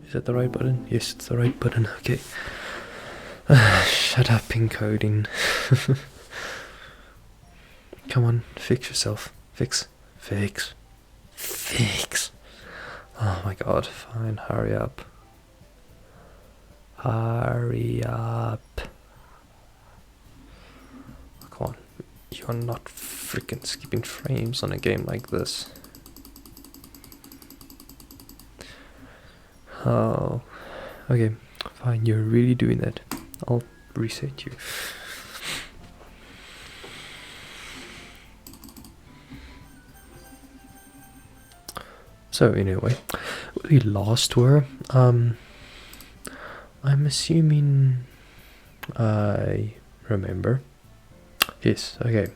Is that the right button? Yes, it's the right button. Okay. Shut up, encoding. Come on, fix yourself. Fix. Oh my god, fine, hurry up. Hurry up. Come on, you're not freaking skipping frames on a game like this. Oh, okay, fine, you're really doing that. I'll reset you. So anyway, we lost were, I'm assuming I remember. Yes, okay.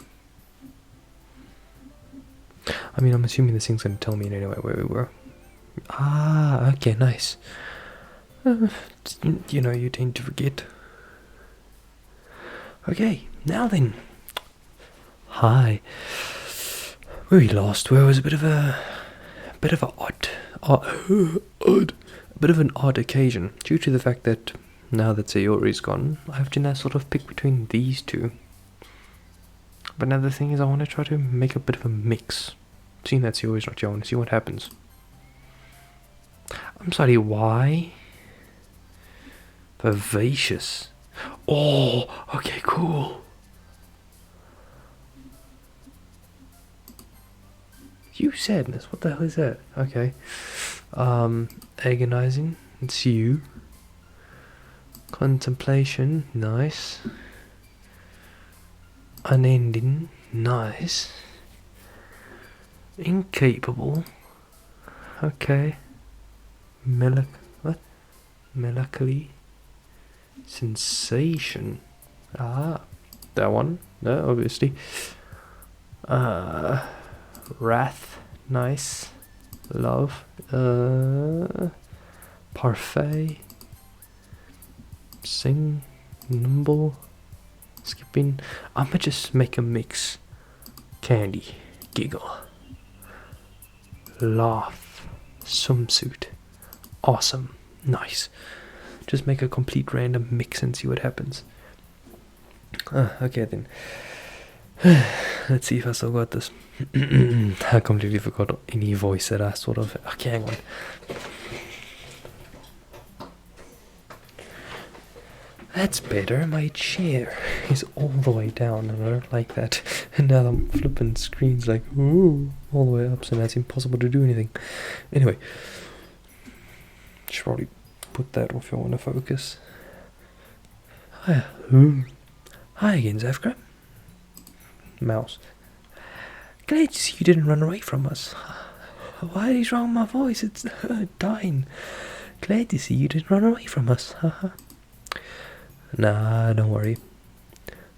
I mean, I'm assuming this thing's gonna tell me anyway where we were. Ah, okay, nice. You know, you tend to forget. Okay, now then. Hi. Where we lost where was a bit of an odd occasion, due to the fact that now that Sayori's gone, I have to now sort of pick between these two. But now the thing is, I want to try to make a bit of a mix. Seeing that Sayori's not here, I want to see what happens. I'm sorry, why? Vivacious. Oh, okay, cool. You sadness, what the hell is that? Okay. Agonizing, it's you. Contemplation, nice. Unending, nice. Incapable, okay. Melancholy. Sensation. Ah, that one, no, obviously. Wrath, nice. Love, parfait. Sing, nimble, skipping. I'ma just make a mix. Candy, giggle, laugh, swimsuit, awesome, nice. Just make a complete random mix and see what happens. Okay then. Let's see if I still got this. I completely forgot any voice that I sort of. Okay, hang on. That's better. My chair is all the way down, and I don't like that. And now I'm flipping screens like, ooh, all the way up, so now it's impossible to do anything. Anyway, should probably put that off if you want to focus. Hi again, Zafka. Mouse. Glad to see you didn't run away from us. Why is wrong with my voice? It's dying. Glad to see you didn't run away from us. Nah, don't worry.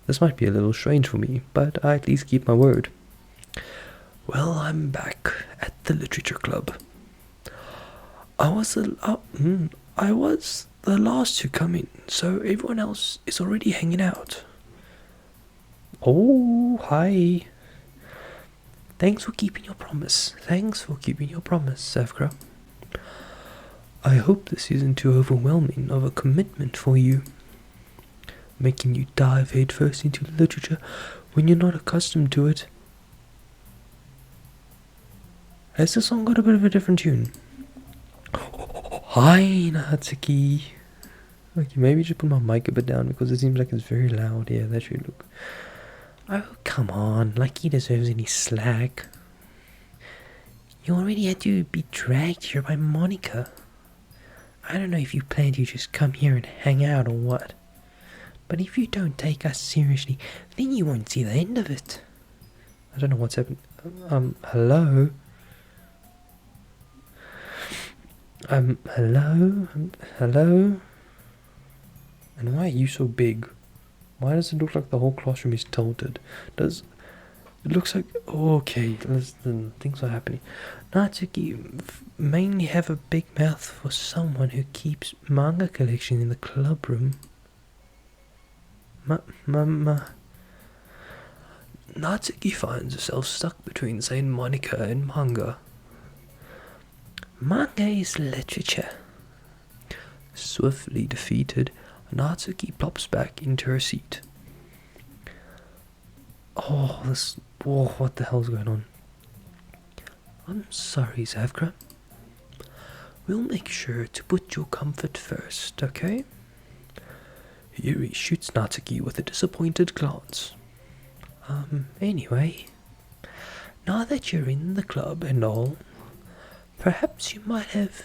This might be a little strange for me, but I at least keep my word. Well, I'm back at the literature club. I was the last to come in, so everyone else is already hanging out. Oh, hi. Thanks for keeping your promise. Safgra. I hope this isn't too overwhelming of a commitment for you, making you dive headfirst into literature when you're not accustomed to it. Has the song got a bit of a different tune? Hi, Natsuki. Okay, maybe just put my mic a bit down because it seems like it's very loud. Yeah, that should look. Oh, come on, like he deserves any slack. You already had to be dragged here by Monica. I don't know if you plan to just come here and hang out or what. But if you don't take us seriously, then you won't see the end of it. I don't know what's happened. Hello? Hello? And why are you so big? Why does it look like the whole classroom is tilted? It looks like... Okay, things are happening. Natsuki mainly have a big mouth for someone who keeps manga collection in the club room. Natsuki finds herself stuck between Saint Monica and manga. Manga is literature. Swiftly defeated, Natsuki plops back into her seat. Oh, what the hell's going on? I'm sorry, Zavkra. We'll make sure to put your comfort first, okay? Yuri shoots Natsuki with a disappointed glance. Anyway, now that you're in the club and all, perhaps you might have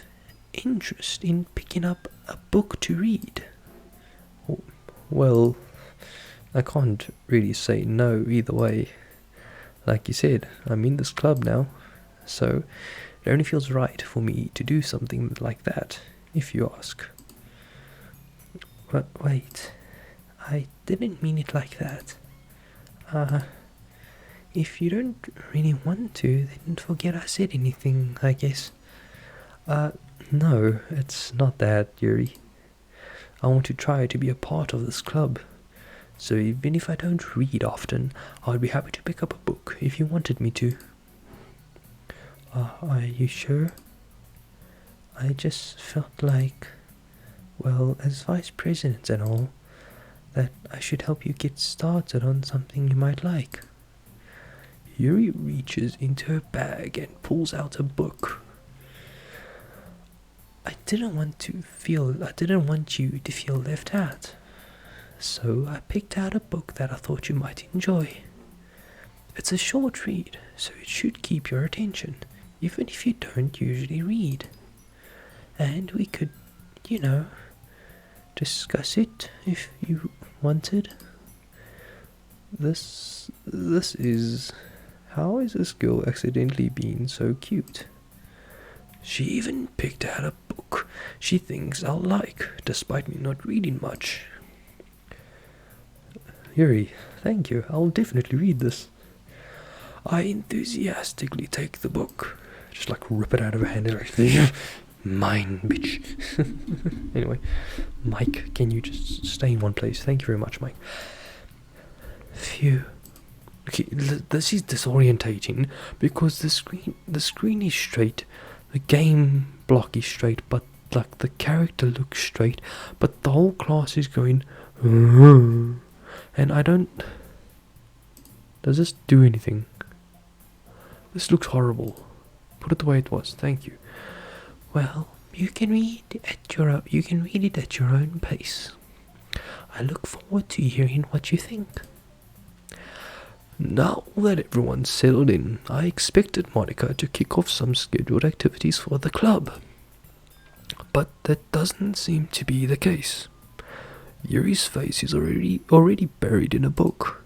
interest in picking up a book to read. Well, I can't really say no either way. Like you said, I'm in this club now, so it only feels right for me to do something like that, if you ask. Wait, I didn't mean it like that. If you don't really want to, then forget I said anything, I guess. No, it's not that, Yuri. I want to try to be a part of this club. So even if I don't read often, I'd be happy to pick up a book if you wanted me to. Are you sure? I just felt like, well, as vice president and all, that I should help you get started on something you might like. Yuri reaches into her bag and pulls out a book. I didn't want you to feel left out. So I picked out a book that I thought you might enjoy. It's a short read, so it should keep your attention, even if you don't usually read. And we could, discuss it if you wanted. This is... How is this girl accidentally being so cute? She even picked out a book she thinks I'll like, despite me not reading much. Yuri, thank you. I'll definitely read this. I enthusiastically take the book. Just rip it out of her hand and like, mine, bitch. Anyway, Mike, can you just stay in one place? Thank you very much, Mike. Phew. Okay, this is disorientating because the screen is straight, the game block is straight, but the character looks straight, but the whole class is going, and I don't... Does this do anything? This looks horrible. Put it the way it was. Thank you. Well, you can read it at your own pace. I look forward to hearing what you think. Now that everyone's settled in, I expected Monica to kick off some scheduled activities for the club. But that doesn't seem to be the case. Yuri's face is already buried in a book.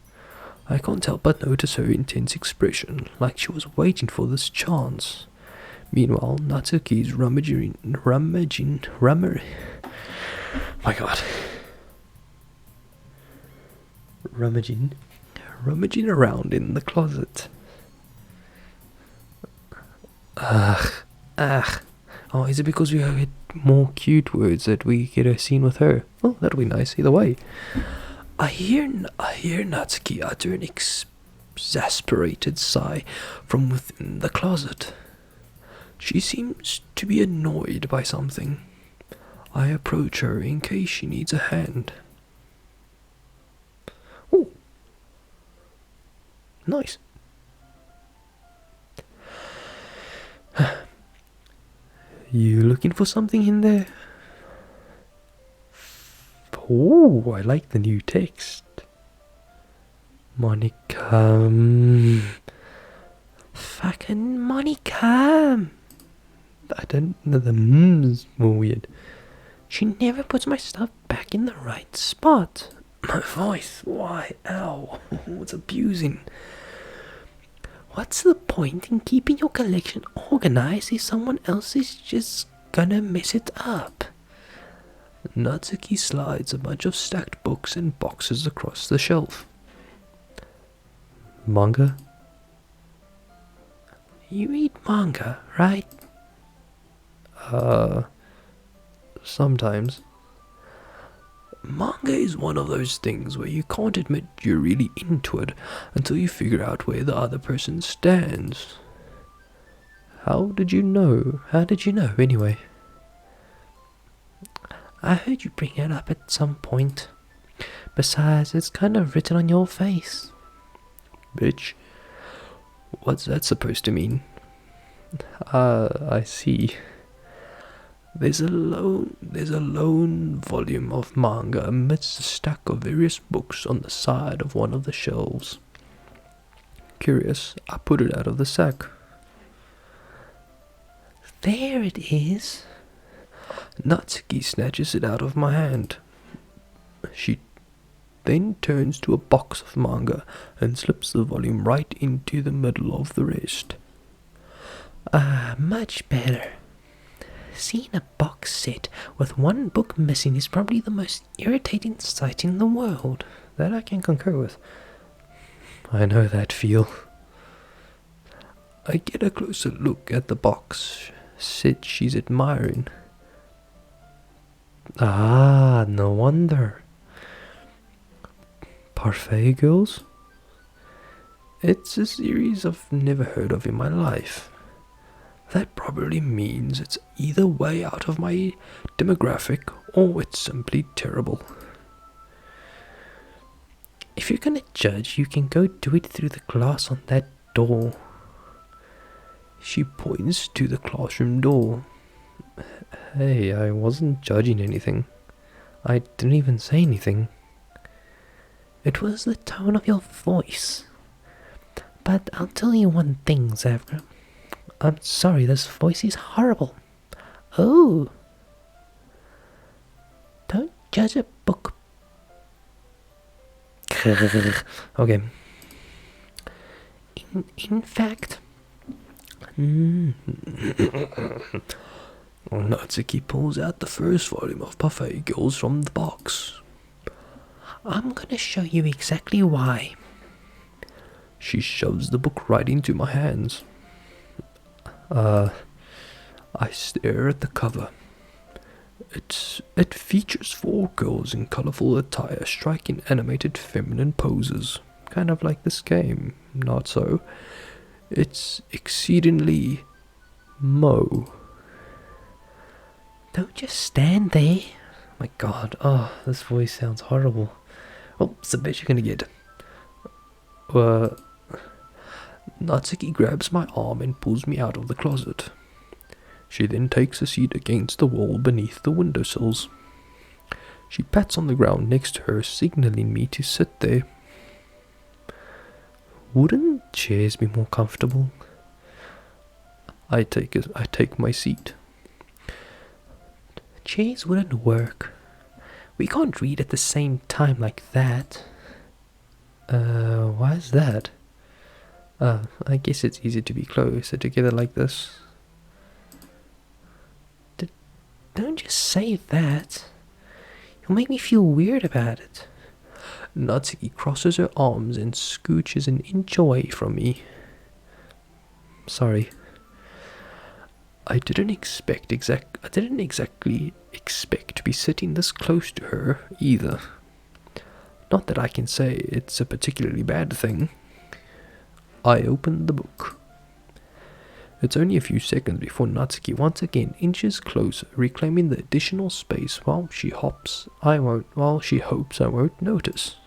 I can't help but notice her intense expression, like she was waiting for this chance. Meanwhile, Natsuki's rummaging around in the closet. Oh, is it because we get more cute words that we get a scene with her? Well, that'll be nice either way. I hear Natsuki utter an exasperated sigh from within the closet. She seems to be annoyed by something. I approach her in case she needs a hand. Oh, nice. You looking for something in there? Oh, I like the new text. Monica. Fucking Monica. I don't know, the m's more weird. She never puts my stuff back in the right spot. My voice, why? Ow. It's abusing. What's the point in keeping your collection organized if someone else is just gonna mess it up? Natsuki slides a bunch of stacked books and boxes across the shelf. Manga? You read manga, right? Sometimes. Manga is one of those things where you can't admit you're really into it until you figure out where the other person stands. How did you know? Anyway? I heard you bring it up at some point. Besides, it's kind of written on your face. Bitch. What's that supposed to mean? I see. There's a lone volume of manga amidst a stack of various books on the side of one of the shelves. Curious, I put it out of the sack. There it is. Natsuki snatches it out of my hand. She then turns to a box of manga and slips the volume right into the middle of the rest. Much better. Seeing a box set with one book missing is probably the most irritating sight in the world. That I can concur with. I know that feel. I get a closer look at the box set she's admiring. No wonder. Parfait Girls? It's a series I've never heard of in my life. That probably means it's either way out of my demographic or it's simply terrible. If you're gonna judge, you can go do it through the glass on that door. She points to the classroom door. Hey, I wasn't judging anything. I didn't even say anything. It was the tone of your voice. But I'll tell you one thing, Zavra. I'm sorry, this voice is horrible. Oh. Don't judge a book. Okay. In fact... Natsuki pulls out the first volume of Parfait Girls from the box. I'm gonna show you exactly why. She shoves the book right into my hands. I stare at the cover. It features 4 girls in colourful attire striking animated feminine poses. Kind of like this game. Not so. It's exceedingly Don't just stand there. My god, this voice sounds horrible. Oh, it's the best you're gonna get. Natsuki grabs my arm and pulls me out of the closet. She then takes a seat against the wall beneath the windowsills. She pats on the ground next to her, signaling me to sit there. Wouldn't chairs be more comfortable? I take my seat. Chairs wouldn't work. We can't read at the same time like that. Why is that? I guess it's easier to be closer together like this. Don't just say that. You'll make me feel weird about it. Natsuki crosses her arms and scooches an inch away from me. Sorry. I didn't exactly expect to be sitting this close to her either. Not that I can say it's a particularly bad thing. I opened the book. It's only a few seconds before Natsuki once again inches closer, reclaiming the additional space while she hopes I won't notice.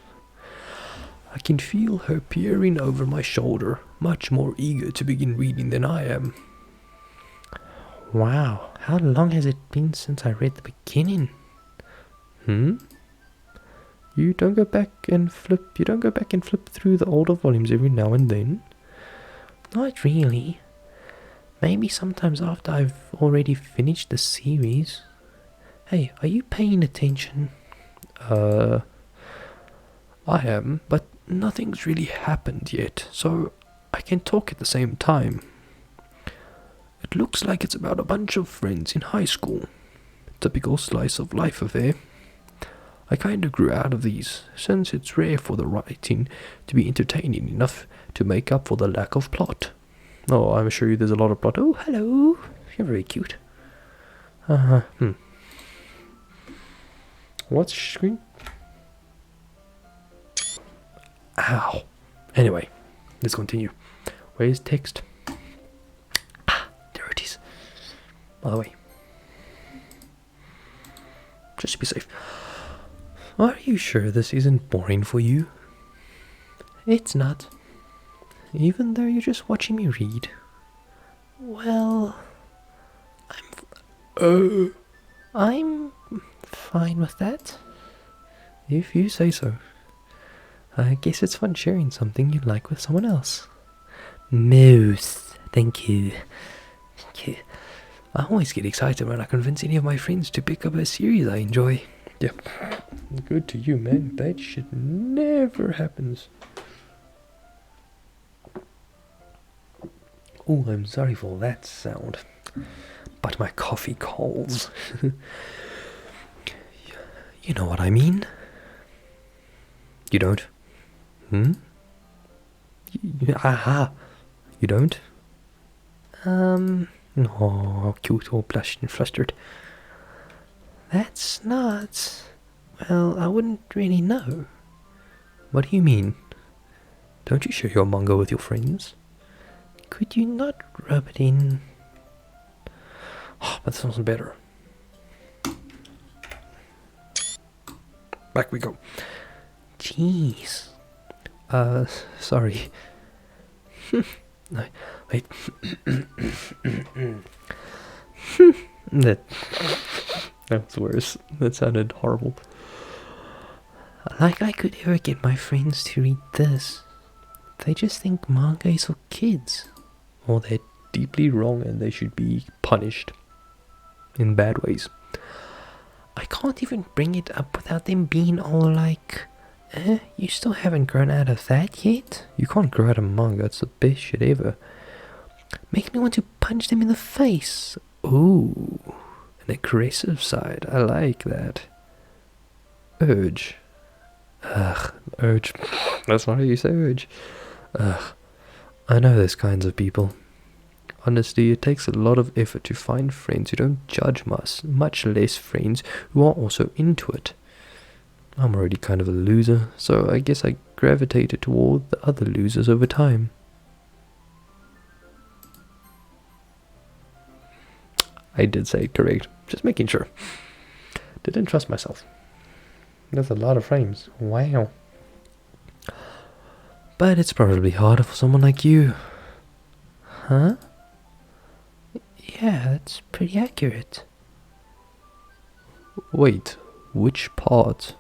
I can feel her peering over my shoulder, much more eager to begin reading than I am. Wow, how long has it been since I read the beginning? You don't go back and flip through the older volumes every now and then? Not really. Maybe sometimes after I've already finished the series. Hey, are you paying attention? I am, but nothing's really happened yet, so I can talk at the same time. It looks like it's about a bunch of friends in high school. Typical slice of life affair. I kinda grew out of these, since it's rare for the writing to be entertaining enough to make up for the lack of plot. Oh, I'm sure there's a lot of plot. Oh, hello. You're very cute. What's screen? Ow. Anyway, let's continue. Where's text? There it is. By the way. just to be safe. Are you sure this isn't boring for you? It's not. Even though you're just watching me read. Well, I'm fine with that. If you say so. I guess it's fun sharing something you like with someone else. Most. Thank you. Thank you. I always get excited when I convince any of my friends to pick up a series I enjoy. Yep. Good to you, man. That shit never happens. Oh, I'm sorry for that sound. But my coffee calls. You know what I mean? You don't? Aha! You don't? Oh, cute, all blushed and flustered. That's not... Well, I wouldn't really know. What do you mean? Don't you share your manga with your friends? Could you not rub it in? Oh, that sounds better. Back we go. Jeez. Sorry. No, wait. That was worse. That sounded horrible. Like I could ever get my friends to read this. They just think manga is for kids. Or they're deeply wrong and they should be punished. In bad ways. I can't even bring it up without them being all like, you still haven't grown out of that yet? You can't grow out of manga, it's the best shit ever. Make me want to punch them in the face. Ooh, an aggressive side, I like that. Urge. Ugh, urge. That's not how you say urge. Ugh, I know those kinds of people. Honestly, it takes a lot of effort to find friends who don't judge us, much less friends who are also into it. I'm already kind of a loser, so I guess I gravitated toward the other losers over time. I did say it correct, just making sure. Didn't trust myself. That's a lot of frames, wow. But it's probably harder for someone like you. Huh? Yeah, that's pretty accurate. Wait, which part?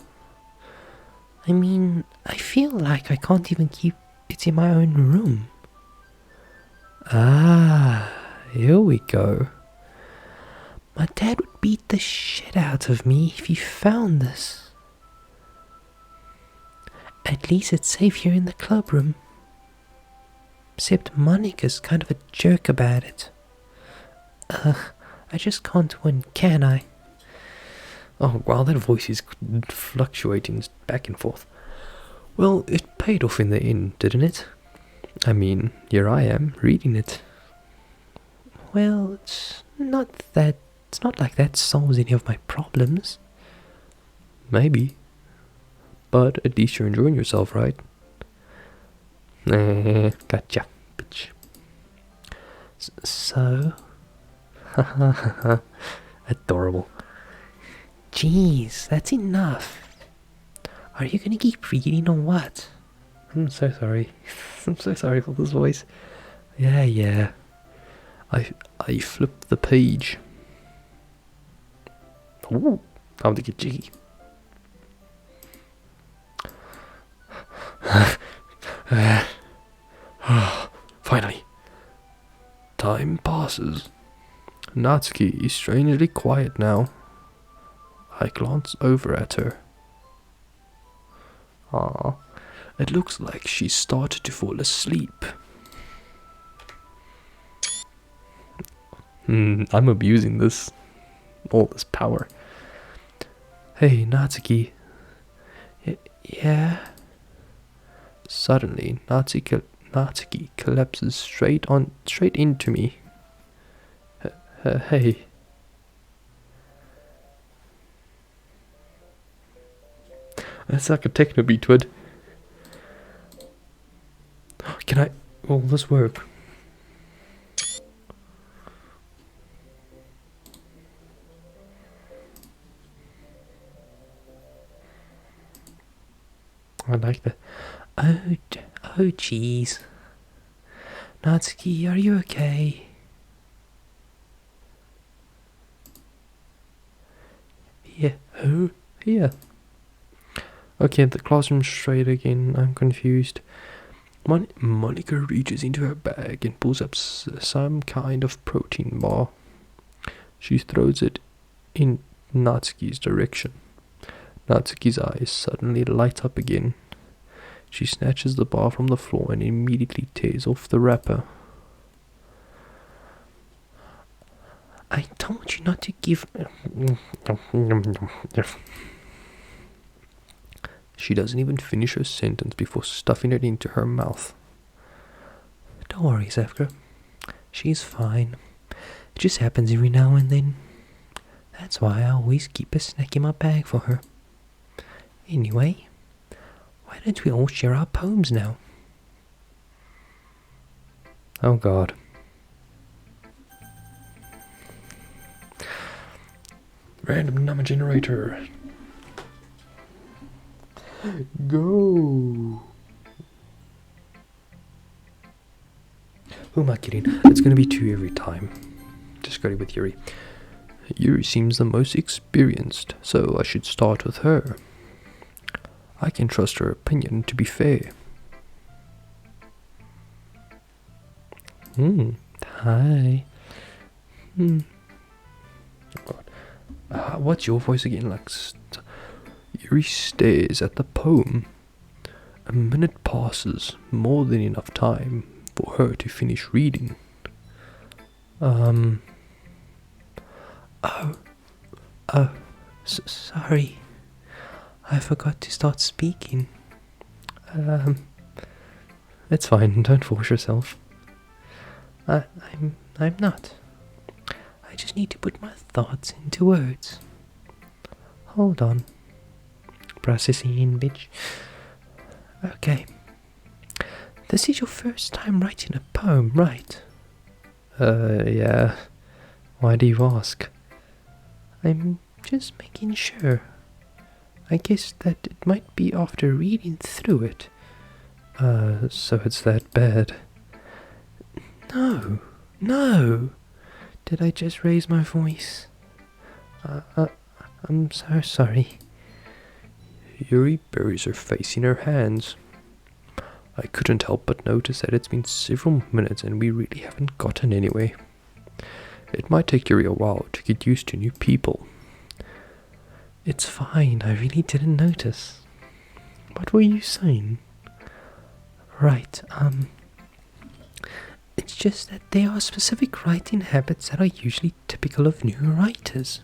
I mean, I feel like I can't even keep it in my own room. Ah, here we go. My dad would beat the shit out of me if he found this. At least it's safe here in the club room. Except Monica's kind of a jerk about it. I just can't win, can I? Oh, wow, that voice is fluctuating back and forth. Well, it paid off in the end, didn't it? I mean, here I am, reading it. Well, it's not like that solves any of my problems. Maybe. But at least you're enjoying yourself, right? Gotcha, bitch. So... Adorable. Jeez, that's enough. Are you gonna keep reading or what? I'm so sorry. I'm so sorry for this voice. Yeah. I flipped the page. Ooh, time to get jiggy. Finally. Time passes. Natsuki is strangely quiet now. I glance over at her. It looks like she started to fall asleep. I'm abusing all this power. Hey, Natsuki. Yeah? Suddenly, Natsuki collapses straight into me. Hey. That's like a techno beat, would. Can I... Will this work? I like that. Oh, oh, jeez. Natsuki, are you okay? Yeah. Oh, yeah. Okay, the classroom's straight again. I'm confused. Monica reaches into her bag and pulls up some kind of protein bar. She throws it in Natsuki's direction. Natsuki's eyes suddenly light up again. She snatches the bar from the floor and immediately tears off the wrapper. I told you not to give... She doesn't even finish her sentence before stuffing it into her mouth. Don't worry, Zefka. She's fine. It just happens every now and then. That's why I always keep a snack in my bag for her. Anyway, why don't we all share our poems now? Oh God. Random number generator. Go. Who am I kidding? It's gonna be 2 every time. Just got it with Yuri. Yuri seems the most experienced, so I should start with her. I can trust her opinion to be fair. Hi. Oh God. What's your voice again, Lex? Yuri stares at the poem. A minute passes, more than enough time for her to finish reading. Sorry. I forgot to start speaking. It's fine, don't force yourself. I'm not. I just need to put my thoughts into words. Hold on. Processing, bitch. Okay. This is your first time writing a poem, right? Yeah. Why do you ask? I'm just making sure. I guess that it might be after reading through it. So it's that bad. No. Did I just raise my voice? I'm so sorry. Yuri buries her face in her hands. I couldn't help but notice that it's been several minutes and we really haven't gotten anywhere. It might take Yuri a while to get used to new people. It's fine, I really didn't notice. What were you saying? Right, it's just that there are specific writing habits that are usually typical of new writers.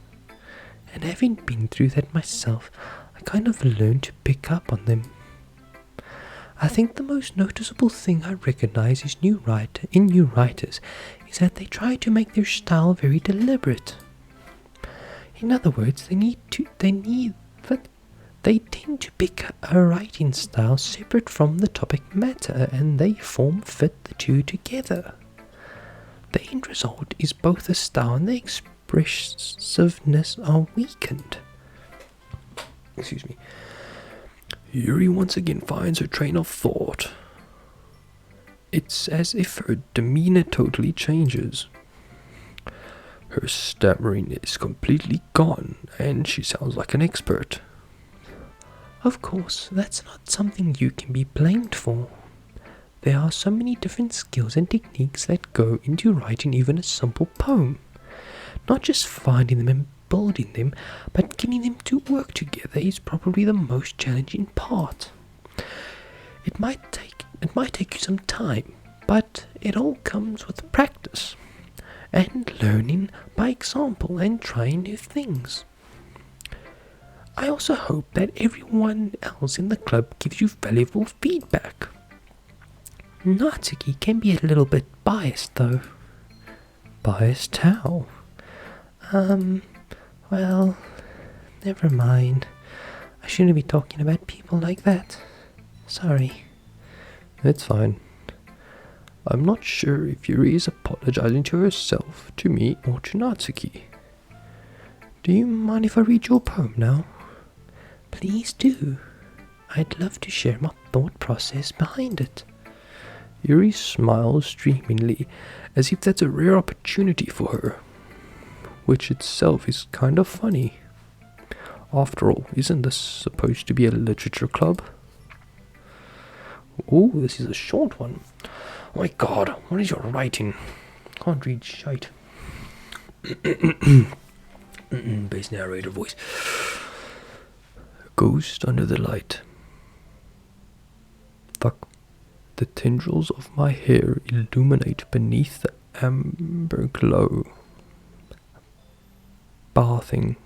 And having been through that myself, I kind of learned to pick up on them. I think the most noticeable thing I recognize in new writers is that they try to make their style very deliberate. In other words, they tend to pick a writing style separate from the topic matter, and they fit the two together. The end result is both the style and the expressiveness are weakened. Excuse me. Yuri once again finds her train of thought. It's as if her demeanor totally changes. Her stammering is completely gone, and she sounds like an expert. Of course, that's not something you can be blamed for. There are so many different skills and techniques that go into writing even a simple poem. Not just finding them and building them, but getting them to work together is probably the most challenging part. It might take you some time, but it all comes with practice and learning by example and trying new things. I also hope that everyone else in the club gives you valuable feedback. Natsuki can be a little bit biased though. Biased how? Well, never mind. I shouldn't be talking about people like that. Sorry. It's fine. I'm not sure if Yuri is apologizing to herself, to me, or to Natsuki. Do you mind if I read your poem now? Please do. I'd love to share my thought process behind it. Yuri smiles dreamingly, as if that's a rare opportunity for her, which itself is kind of funny. After all, isn't this supposed to be a literature club? Oh, this is a short one. Oh my god, what is your writing? Can't read shite. Bass narrator voice. Ghost under the light. Fuck. The tendrils of my hair illuminate beneath the amber glow. Bathing.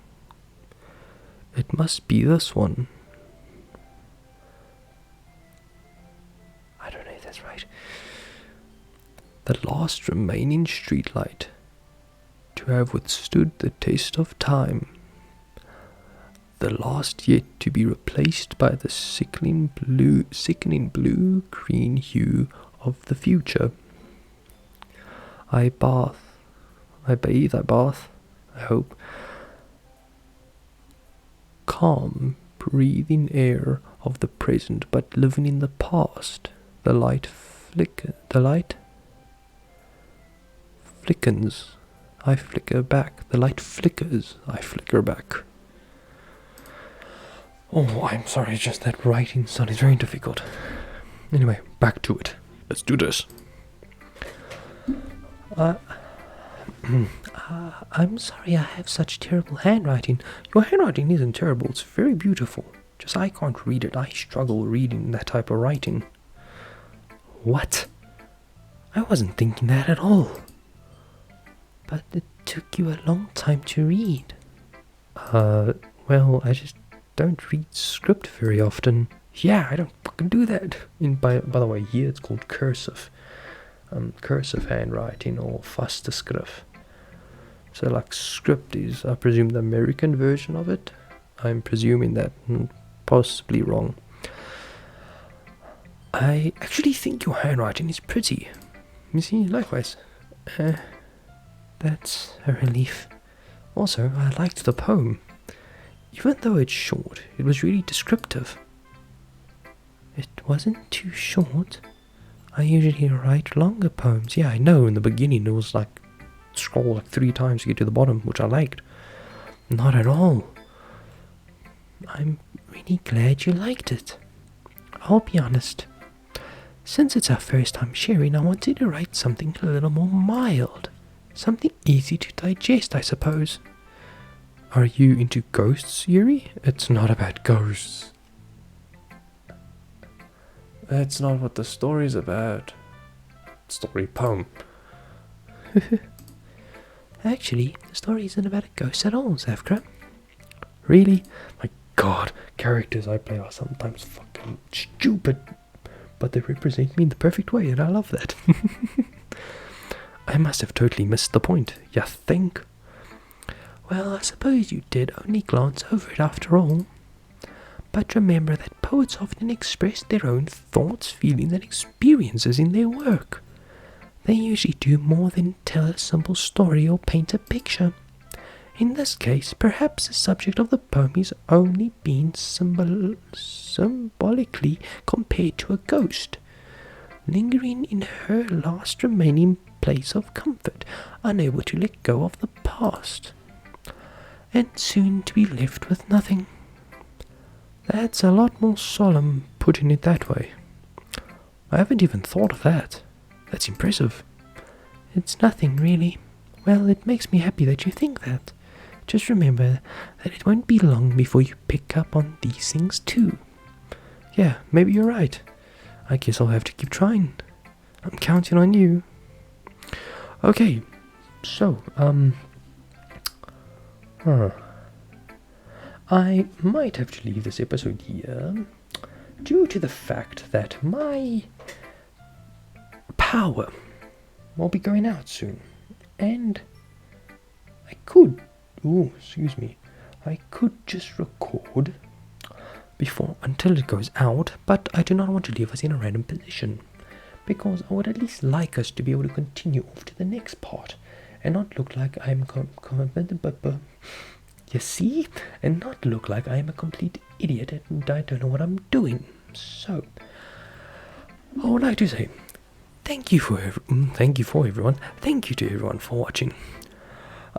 It must be this one. I don't know if that's right. The last remaining streetlight to have withstood the test of time. The last yet to be replaced by the sickening blue-green hue of the future. I bath, I hope. Calm, breathing air of the present, but living in the past. The light flickens. I flicker back. The light flickers. I flicker back. Oh, I'm sorry, just that writing sound is very difficult. Anyway, back to it. Let's do this. I'm sorry I have such terrible handwriting. Your handwriting isn't terrible, it's very beautiful. Just I can't read it. I struggle reading that type of writing. What? I wasn't thinking that at all. But it took you a long time to read. Well, I just don't read script very often. Yeah, I don't fucking do that. By the way, here it's called cursive. Cursive handwriting or faster script. So like script is, I presume, the American version of it. I'm presuming that, possibly wrong. I actually think your handwriting is pretty. You see, likewise. That's a relief. Also, I liked the poem. Even though it's short, it was really descriptive. It wasn't too short. I usually write longer poems. Yeah, I know, in the beginning it was like, scroll like 3 times to get to the bottom, which I liked. Not at all. I'm really glad you liked it. I'll be honest. Since it's our first time sharing, I wanted to write something a little more mild. Something easy to digest, I suppose. Are you into ghosts, Yuri? It's not about ghosts. That's not what the story's about. Story poem. Actually, the story isn't about a ghost at all, Zafkra. Really? My god, characters I play are sometimes fucking stupid, but they represent me in the perfect way, and I love that. I must have totally missed the point, you think? Well, I suppose you did only glance over it after all. But remember that poets often express their own thoughts, feelings, and experiences in their work. They usually do more than tell a simple story or paint a picture. In this case, perhaps the subject of the poem is only being symbolically compared to a ghost, lingering in her last remaining place of comfort, unable to let go of the past, and soon to be left with nothing. That's a lot more solemn, putting it that way. I haven't even thought of that. That's impressive. It's nothing, really. Well, it makes me happy that you think that. Just remember that it won't be long before you pick up on these things too. Yeah, maybe you're right. I guess I'll have to keep trying. I'm counting on you. Okay, so, I might have to leave this episode here due to the fact that my power will be going out soon, and I could just record until it goes out, but I do not want to leave us in a random position, because I would at least like us to be able to continue off to the next part and not look like I'm You see? And not look like I am a complete idiot and I don't know what I'm doing. So, I would like to say thank you for everyone. Thank you to everyone for watching.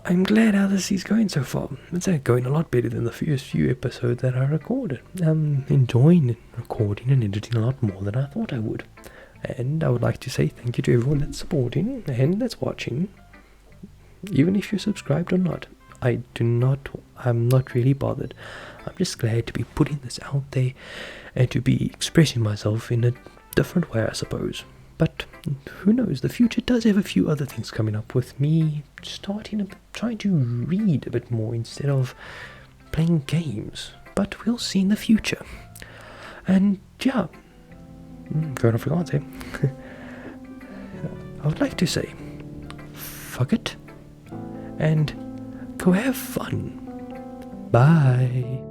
I'm glad how this is going so far. It's going a lot better than the first few episodes that I recorded. I'm enjoying recording and editing a lot more than I thought I would. And I would like to say thank you to everyone that's supporting and that's watching. Even if you're subscribed or not. I'm not really bothered. I'm just glad to be putting this out there and to be expressing myself in a different way, I suppose. But who knows, the future does have a few other things coming up with me trying to read a bit more instead of playing games. But we'll see in the future. And yeah, going off regards, eh? I would like to say, fuck it, and go have fun. Bye.